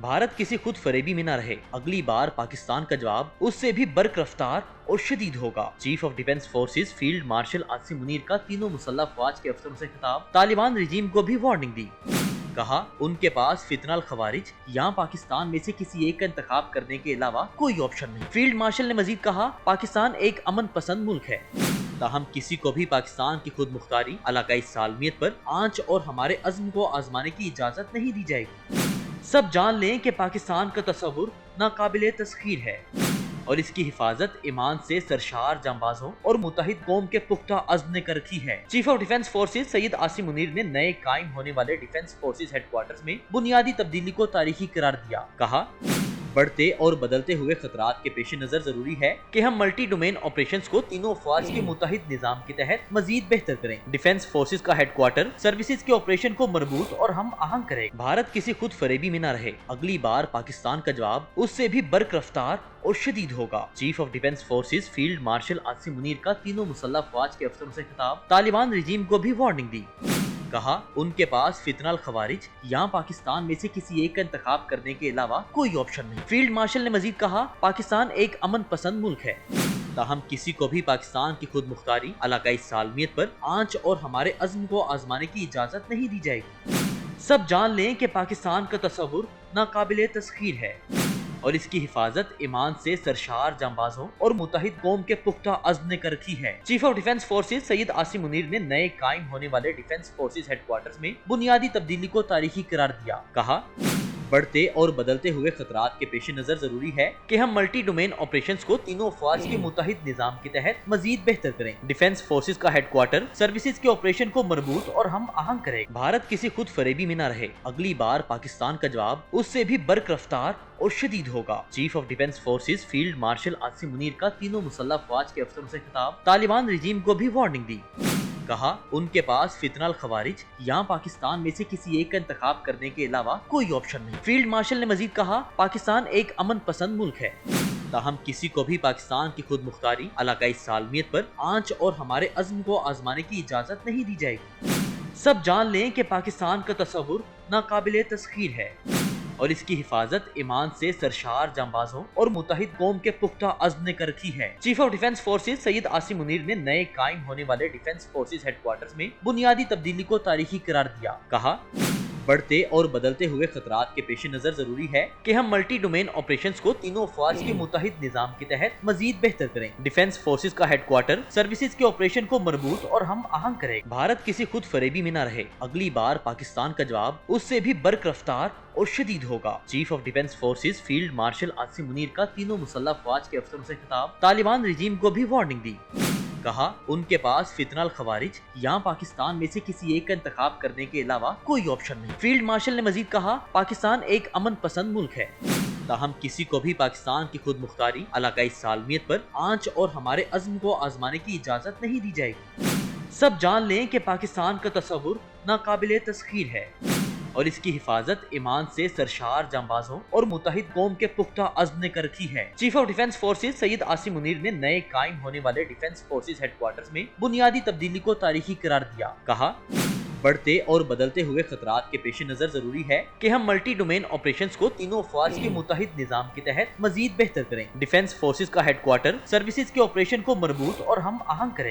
भारत किसी खुद फरेबी में न रहे, अगली बार पाकिस्तान का जवाब उससे भी बर्क रफ्तार और शदीद होगा। Chief of defence forces field marshal Asim Munir का तीनों मुसल्लह अफवाज के अफसरों से खिताब, तालिबान रजीम को भी वार्निंग दी। कहा, उनके पास फितनल खवारिज या पाकिस्तान में से किसी एक का इंतखाब करने के अलावा कोई ऑप्शन नहीं। फील्ड मार्शल ने मजीद कहा, पाकिस्तान एक अमन पसंद मुल्क है, ताहम किसी को भी पाकिस्तान की खुद मुख्तारी, इलाकाई सालमियत पर आंच और हमारे अज़्म को आजमाने की इजाजत नहीं दी जाएगी। सब जान लें कि पाकिस्तान का तस्वुर नाकाबिले तस्खीर है और इसकी हिफाजत ईमान से सरशार जांबाजों और मुत्तहिद कौम के पुख्ता अज़्म ने कर रखी है। Chief of defence forces Syed Asim Munir ने नए कायम होने वाले डिफेंस फोर्सेस हेडक्वार्टर्स में बुनियादी तब्दीली को तारीखी करार दिया। कहा, बढ़ते और बदलते हुए खतरात के पेश नजर जरूरी है कि हम मल्टी डोमेन ऑपरेशंस को तीनों अफवाज के मुत्तहिद निजाम के तहत मजीद बेहतर करें। डिफेंस फोर्सेस का हेडक्वार्टर सर्विसेज के ऑपरेशन को मजबूत और हम आहंग करें। भारत किसी खुद फरेबी में न रहे, अगली बार पाकिस्तान का जवाब उससे भी बर्क रफ्तार और शदीद होगा। Chief of defence forces field marshal Asim Munir का तीनों मुसल्लह अफवाज के अफसरों से खिताब, तालिबान रजीम को भी वार्निंग दी। कहा, उनके पास फितनल खवारिज या पाकिस्तान में से किसी एक का इंतखाब करने के अलावा कोई ऑप्शन नहीं। फील्ड मार्शल ने मजीद कहा, पाकिस्तान एक अमन पसंद मुल्क है, ताहम किसी को भी पाकिस्तान की खुद मुख्तारी, इलाकाई सालमियत पर आंच और हमारे अज़्म को आजमाने की इजाजत नहीं दी जाएगी। सब जान लें कि पाकिस्तान का तस्वुर नाकाबिले तस्खीर है और इसकी हिफाजत ईमान से सरशार जांबाजों और मुत्तहिद कौम के पुख्ता अज़्म ने कर रखी है। Chief of defence forces Syed Asim Munir ने नए कायम होने वाले डिफेंस फोर्सेस हेडक्वार्टर्स में बुनियादी तब्दीली को तारीखी करार दिया। कहा, बढ़ते और बदलते हुए खतरात के पेश नजर जरूरी है कि हम मल्टी डोमेन ऑपरेशंस को तीनों अफवाज के मुत्तहिद निजाम के तहत मजीद बेहतर करें। डिफेंस फोर्सेस का हेडक्वार्टर सर्विसेज के ऑपरेशन को मजबूत और हम आहंग करें। भारत किसी खुद फरेबी में न रहे, अगली बार पाकिस्तान का जवाब उससे भी बर्क रफ्तार और शदीद होगा। Chief of defence forces field marshal Asim Munir का तीनों मुसल्लह अफवाज के अफसरों से खिताब, तालिबान रजीम को भी वार्निंग दी। कहा, उनके पास फितनल खवारिज या पाकिस्तान में से किसी एक का इंतखाब करने के अलावा कोई ऑप्शन नहीं। फील्ड मार्शल ने मजीद कहा, पाकिस्तान एक अमन पसंद मुल्क है, ताहम किसी को भी पाकिस्तान की खुद मुख्तारी, इलाकाई सालमियत पर आंच और हमारे अज़्म को आजमाने की इजाजत नहीं दी जाएगी। सब जान लें कि पाकिस्तान का तस्वुर नाकाबिले तस्खीर है और इसकी हिफाजत ईमान से सरशार जांबाजों और मुत्तहिद कौम के पुख्ता अज़्म ने कर रखी है। Chief of defence forces Syed Asim Munir ने नए कायम होने वाले डिफेंस फोर्सेस हेडक्वार्टर्स में बुनियादी तब्दीली को तारीखी करार दिया। कहा, बढ़ते और बदलते हुए खतरात के पेश नजर जरूरी है कि हम मल्टी डोमेन ऑपरेशंस को तीनों अफवाज के मुत्तहिद निजाम के तहत मजीद बेहतर करें। डिफेंस फोर्सेस का हेडक्वार्टर सर्विसेज के ऑपरेशन को मजबूत और हम आहंग करें। भारत किसी खुद फरेबी में न रहे, अगली बार पाकिस्तान का जवाब उससे भी बर्क रफ्तार और शदीद होगा। Chief of defence forces field marshal Asim Munir का तीनों मुसल्लह अफवाज के अफसरों से खिताब, तालिबान रजीम को भी वार्निंग दी। कहा, उनके पास फितनल खवारिज या पाकिस्तान में से किसी एक का इंतखाब करने के अलावा कोई ऑप्शन नहीं। फील्ड मार्शल ने मजीद कहा, पाकिस्तान एक अमन पसंद मुल्क है, ताहम किसी को भी पाकिस्तान की खुद मुख्तारी, इलाकाई सालमियत पर आंच और हमारे अज़्म को आजमाने की इजाजत नहीं दी जाएगी। सब जान लें कि पाकिस्तान का तस्वुर नाकाबिले तस्खीर है और इसकी हिफाजत ईमान से सरशार जांबाजों और मुत्तहिद कौम के पुख्ता अज़्म ने कर रखी है। Chief of defence forces Syed Asim Munir ने नए कायम होने वाले डिफेंस फोर्सेस हेडक्वार्टर्स में बुनियादी तब्दीली को तारीखी करार दिया। कहा, बढ़ते और बदलते हुए खतरात के पेश नजर जरूरी है कि हम मल्टी डोमेन ऑपरेशंस को तीनों अफवाज के मुत्तहिद निजाम के तहत मजीद बेहतर करें। डिफेंस फोर्सेस का हेडक्वार्टर सर्विसेज के ऑपरेशन को मजबूत और हम आहंग करें।